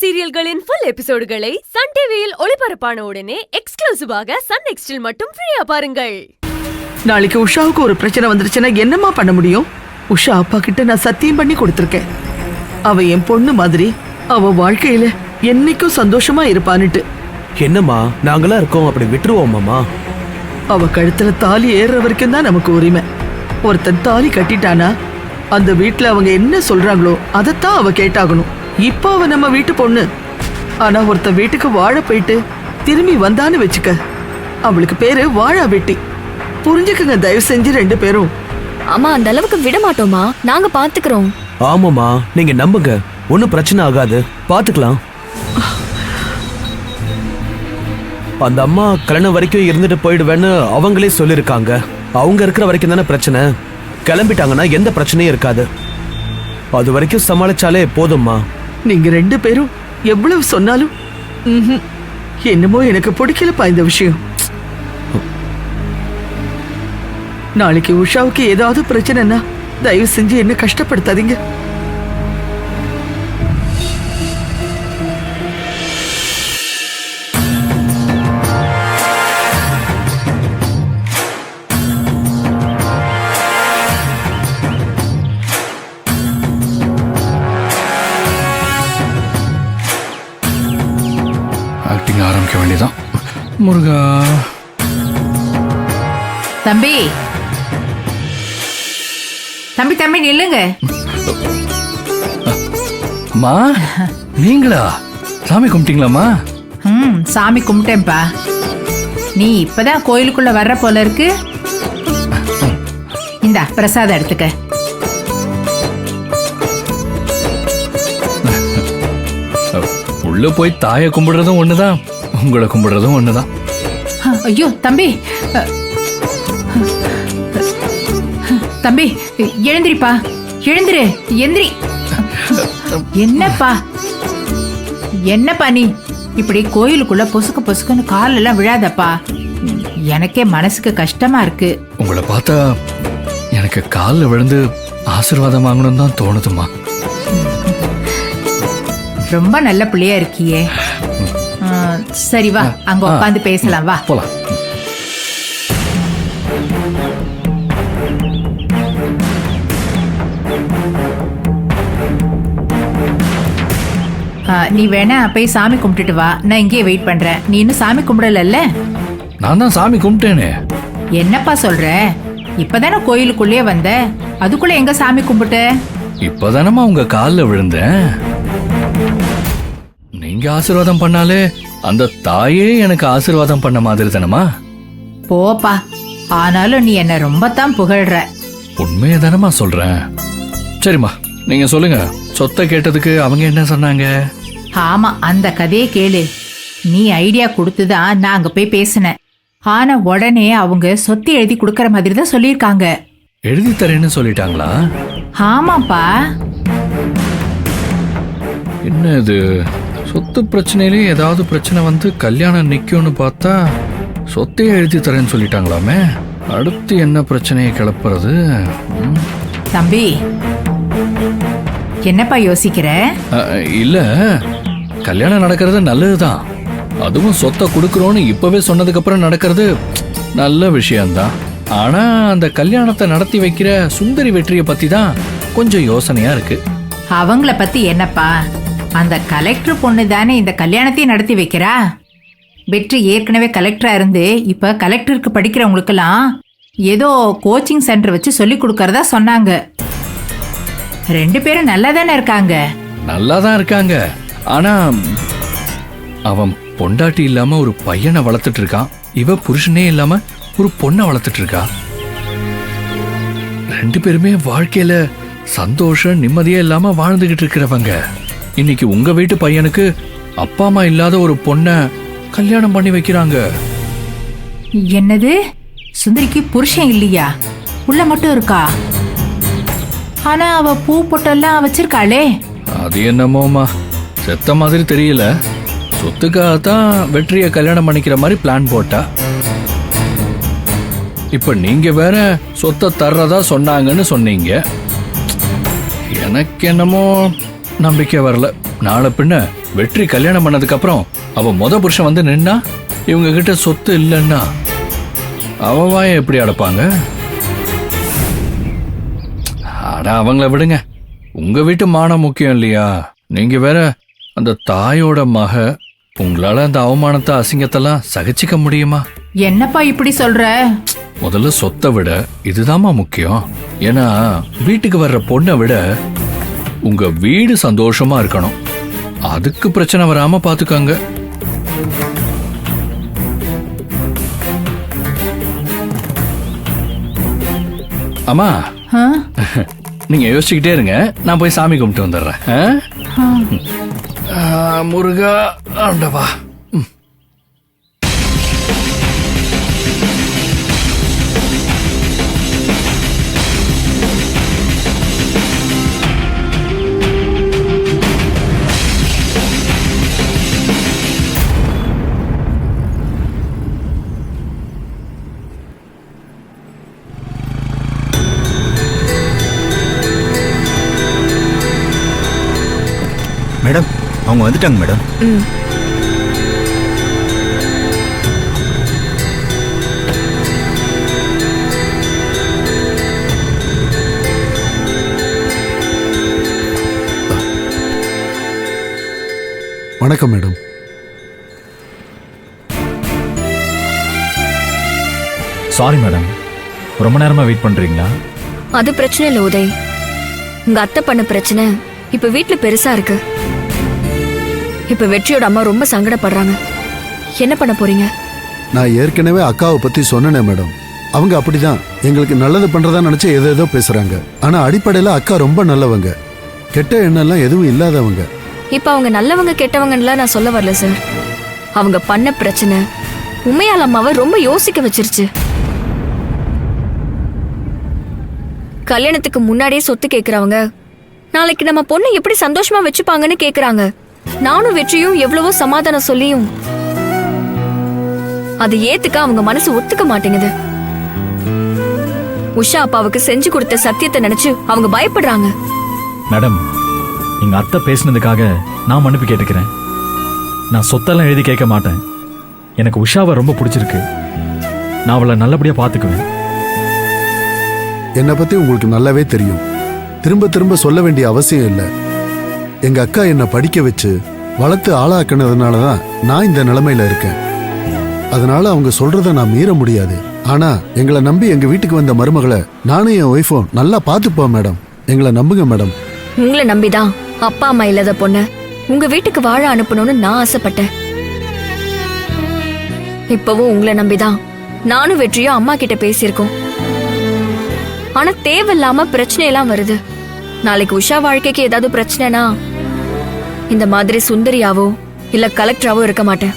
சீரியல்களின் full எபிசோடுகளை Sun டிவியில் ஒளிபரப்பான உடனே எக்ஸ்க்ளூசிவாக சன் நெக்ஸ்டில் மட்டும் ஃப்ரீயா பாருங்கள். நாளைக்கு உஷாவுக்கு ஒரு பிரச்சனை வந்துருச்சுன்னா என்னமா பண்ண முடியும்? உஷா அப்பா கிட்ட நான் சத்தியம் பண்ணி கொடுத்திருக்கேன். அவ என் பொண்ணு மாதிரி அவ வாழ்க்கையில என்னைக்கும் சந்தோஷமா இருப்பான்னுட்டு. என்னம்மா நாங்களா இருக்கோம், அப்படி விட்டுருவோமாமா? அவ கழுத்துல தாலி ஏறுற வரைக்கும் தான் நமக்கு உரிமை. ஒருத்தன் தாலி கட்டிட்டானா அந்த வீட்டுல அவங்க என்ன சொல்றாங்களோ அதைத்தான் அவ கேட்டாகணும். இப்ப அவ நம்ம வீட்டு பொண்ணு. ஆனா ஒருத்த வீட்டுக்கு வாழ போயிட்டு திரும்பி வந்தான்னு வச்சுக்க, அவளுக்கு பேரு வாழா வெட்டி. புரிஞ்சுக்குங்க தயவு செஞ்சு ரெண்டு பேரும். அம்மா அந்த அளவுக்கு விட மாட்டோமா, நாங்க பாத்துக்கிறோம். ஆமாமா, நீங்க நம்புங்க, ஒன்னும் பிரச்சனை ஆகாது, பாத்துக்கலாம். அந்த அம்மா கல்யாணம் வரைக்கும் இருந்துட்டு போயிடுவேன்னு அவங்களே சொல்லிருக்காங்க. அவங்க இருக்கிற வரைக்கும் தானே பிரச்சனை. கிளம்பிட்டாங்கன்னா எந்த பிரச்சனையும் இருக்காது. அது வரைக்கும் சமாளிச்சாலே போதும்மா. நீங்க ரெண்டு பேரும் எவ்வளவு சொன்னாலும் என்னமோ எனக்கு பிடிக்கலப்பா இந்த விஷயம். நாளைக்கு உஷாவுக்கு ஏதாவது பிரச்சனைனா தயவு செஞ்சு என்ன கஷ்டப்படுத்தாதீங்க. ஆரம்பிக்க வேண்டியதான். முருகா தம்பி தம்பி தம்பி நில்லுங்க. மா நீங்களா? சாமி கும்பிட்டீங்களாமா? சாமி கும்பிட்டேன்ப்பா. நீ இப்பதான் கோயிலுக்குள்ள வர்ற போல இருக்கு. இந்தா பிரசாதம் எடுத்துக்க. உள்ள போய் தாயை கும்பிடுறதும் ஒண்ணுதான், உங்களை கும்பிடுறதும் ஒண்ணுதான். ஐயோ தம்பி தம்பி எழுந்திரிப்பா, எழுந்திரு, எந்திரி. என்னப்பா என்னப்பா நீ இப்படி கோயிலுக்குள்ள பொசுக்கு பொசுக்குன்னு கால் எல்லாம் விழாதப்பா. எனக்கே மனசுக்கு கஷ்டமா இருக்கு. உங்களை பார்த்தா எனக்கு காலில் விழுந்து ஆசீர்வாதம் வாங்கணும் தான் தோணுதுமா. ரொம்ப நல்ல பிள்ளையா இருக்கியே. சரி வா, அங்க உட்காந்து பேசலாம், வா போலாம். நீ வேணா போய் சாமி கும்பிட்டுட்டு வா, நான் இங்கேயே வெயிட் பண்றேன். நீ இன்னும் சாமி கும்பிடல? நான் தான் சாமி கும்பிட்டேனே. என்னப்பா சொல்ற? இப்பதானே கோயிலுக்குள்ளே வந்த, அதுக்குள்ள எங்க சாமி கும்பிட்ட? இப்பதானமா உங்க காலில் விழுந்தேன். நீங்க ஆசீர்வாதம் பண்ணாலே அந்த தாயே எனக்கு ஆசீர்வாதம் பண்ண மாதிரி தானமா. போப்பா, ஆனாலும் நீ என்ன ரொம்ப தான் புகழ்ற. உண்மையை தானமா சொல்றேன். சரிம்மா நீங்க சொல்லுங்க, சொத்தை கேட்டதுக்கு அவங்க என்ன சொன்னாங்க? ஆமா, அந்த கதையை கேளு. நீ ஐடியா கொடுத்துதான் நான் அங்க போய் பேசினேன். ஆனா உடனே அவங்க சொத்து எழுதி கொடுக்கற மாதிரி தான் சொல்லியிருக்காங்க. எழுதி தரேன்னு சொல்லிட்டாங்களா? ஆமாப்பா. என்ன இது, சொத்து பிரச்சனையிலே ஏதாவது பிரச்சனை வந்து கல்யாணம் நிக்கும்னு பார்த்தா சொத்தையே எழுதி தரேன்னு சொல்லிட்டாங்களாமே. அடுத்து என்ன பிரச்சனையை கிளப்புறது? தம்பி என்னப்பா யோசிக்கிற? இல்ல, கல்யாணம் நடக்கிறது நல்லதுதான். அதுவும் சொத்தை கொடுக்கறோன்னு இப்பவே சொன்னதுக்கு அப்புறம் நடக்கிறது நல்ல விஷயம்தான். ஆனா அந்த கல்யாணத்தை நடத்தி வைக்கிற சுந்தரி வெற்றியை பத்தி தான் கொஞ்சம் யோசனையா இருக்கு. அவங்கள பத்தி என்னப்பா, அந்த கலெக்டர் பொண்ணு தானே இந்த கல்யாணத்தையும் நடத்தி வைக்கிறா. வெற்றி ஏற்கனவே கலெக்டரா இருந்து இப்ப கலெக்டருக்கு படிக்கிறவங்களுக்கெல்லாம் ஏதோ கோச்சிங் சென்டர் வச்சு சொல்லி கொடுக்கறதா சொன்னாங்க. ரெண்டு பேரும் நல்லா தானே இருக்காங்க. நல்லா தான் இருக்காங்க. ஆனா அவன் பொண்டாட்டி இல்லாம ஒரு பையனை வளர்த்துட்டு இருக்கான், இவ புருஷனே இல்லாம ஒரு பொண்ணை வளர்த்துட்டு இருக்கா. ரெண்டு பேருமே வாழ்க்கையில சந்தோஷம் நிம்மதியா இல்லாம வாழ்ந்துகிட்டு இருக்கிறவங்க. இன்னைக்கு உங்க வீட்டு பையனுக்கு அப்பா அம்மா இல்லாத ஒரு பொண்ணை கல்யாணம் பண்ணி வைக்கிறாங்க. என்னது, சுந்தரிக்கு புருஷன் இல்லையா? உள்ள மட்டும் இருக்கா? ஆனா அவ பூ பொட்டெல்லாம் வச்சிருக்காளே. அது என்னமோமா செத்த மாதிரி தெரியல. சொத்துக்காகத்தான் வெற்றியை கல்யாணம் பண்ணிக்கிற மாதிரி பிளான் போட்டா. இப்ப நீங்க வேற சொத்தை தர்றதா சொன்னாங்கன்னு சொன்னீங்க. எனக்கு என்னமோ நம்பிக்கை வரல. நாளை பின்ன வெற்றி கல்யாணம் பண்ணதுக்கு அப்புறம் அவ முத புருஷன் வந்து நின்னா இவங்க கிட்ட சொத்து இல்லைன்னா அவ வாயை எப்படி அடப்பாங்க? அட அவங்கள விடுங்க. உங்க வீட்டு மானம் முக்கியம் இல்லையா? நீங்க வேற அந்த தாயோட மக, உங்களால அந்த அவமானத்தை அசிங்கத்தெல்லாம் சகிச்சுக்க முடியுமா? என்னப்பா இப்படி சொல்ற? முதல்ல சொத்தை விட இதுதாம்மா முக்கியம். ஏன்னா வீட்டுக்கு வர்ற பொண்ணை விட உங்க வீடு சந்தோஷமா இருக்கணும். அதுக்கு பிரச்சனை வராம பாத்துக்கோங்க. அம்மா, ஆ? நீங்க யோசிச்சுக்கிட்டே இருங்க, நான் போய் சாமி கும்பிட்டு வந்துடுறேன். முருகா ஆண்டவா. மேடம், அவங்க வந்துட்டாங்க மேடம். வணக்கம் மேடம். சாரி மேடம், ரொம்ப நேரமா வெயிட் பண்றீங்களா? அது பிரச்சனை இல்ல உதய். உங்க அத்தை பண்ண பிரச்சனை இப்ப வீட்ல பெருசா இருக்கு. இப்ப வெற்றியோட அம்மா ரொம்ப சங்கடப்படுறாங்க. என்ன பண்ண போறீங்க? நான் ஏற்கனவே அக்காவை பத்தி சொன்னேனே மேடம். அவங்க அப்படிதான், எங்களுக்கு நல்லது பண்றதா நினைச்சு ஏதோ பேசுறாங்க. ஆனா அடிப்படையில அக்கா ரொம்ப நல்லவங்க, கெட்ட எண்ணெல்லாம் எதுவும் இல்லாதவங்க. இப்ப அவங்க நல்லவங்க கெட்டவங்கன்னு நான் சொல்ல வரல சார். அவங்க பண்ண பிரச்சனை உண்மையால் அம்மாவை ரொம்ப யோசிக்க வச்சிருச்சு. கல்யாணத்துக்கு முன்னாடியே சொத்து கேக்குறவங்க நாளைக்கு நம்ம பொண்ணை எப்படி சந்தோஷமா வச்சுப்பாங்கன்னு கேக்குறாங்க. நானும் வெற்றியும் எவ்வளவோ சமாதானம் சொல்லியும் அது ஏத்துக்க அவங்க மனசு ஒத்துக்க மாட்டேங்குது. உஷா அப்பாவுக்கு செஞ்சு கொடுத்த சத்தியத்தை நினைச்சு அவங்க பயப்படுறாங்க. மேடம், எங்க அத்தை பேசினதுக்காக நான் மன்னிப்பு கேட்டுக்கிறேன். நான் சொத்தெல்லாம் எழுதி கேட்க மாட்டேன். எனக்கு உஷாவை ரொம்ப பிடிச்சிருக்கு. நான் அவளை நல்லபடியா பாத்துக்குவேன். என்னை பத்தி உங்களுக்கு நல்லாவே தெரியும். திரும்ப திரும்ப சொல்ல வேண்டிய அவசியம் இல்லை. எங்க அக்கா என்னை படிக்க வச்சு வளர்த்து ஆளாக்குனதுனாலதான் நான் இந்த நிலைமையில இருக்கேன். அதனால அவங்க சொல்றத நான் மீற முடியாது. ஆனா எங்களை நம்பி எங்க வீட்டுக்கு வந்த மருமகளை நானும் என் ஒய்ஃபும் நல்லா பாத்துப்போம் மேடம். எங்களை நம்புங்க மேடம். உங்களை நம்பிதான் அப்பா அம்மா இல்லாத பொண்ண உங்க வீட்டுக்கு வாழ அனுப்பணும்னு நான் ஆசைப்பட்டேன். இப்பவும் உங்களை நம்பிதான் நானும் வெற்றியும் அம்மா கிட்ட பேசியிருக்கோம். ஆனா தேவையில்லாம பிரச்சனை எல்லாம் வருது. நாளைக்கு உஷா வாழ்க்கைக்கு ஏதாவது பிரச்சனைனா இந்த மாதிரி சுந்தரியாவோ இல்ல கலெக்டராவோ இருக்க மாட்டேன்.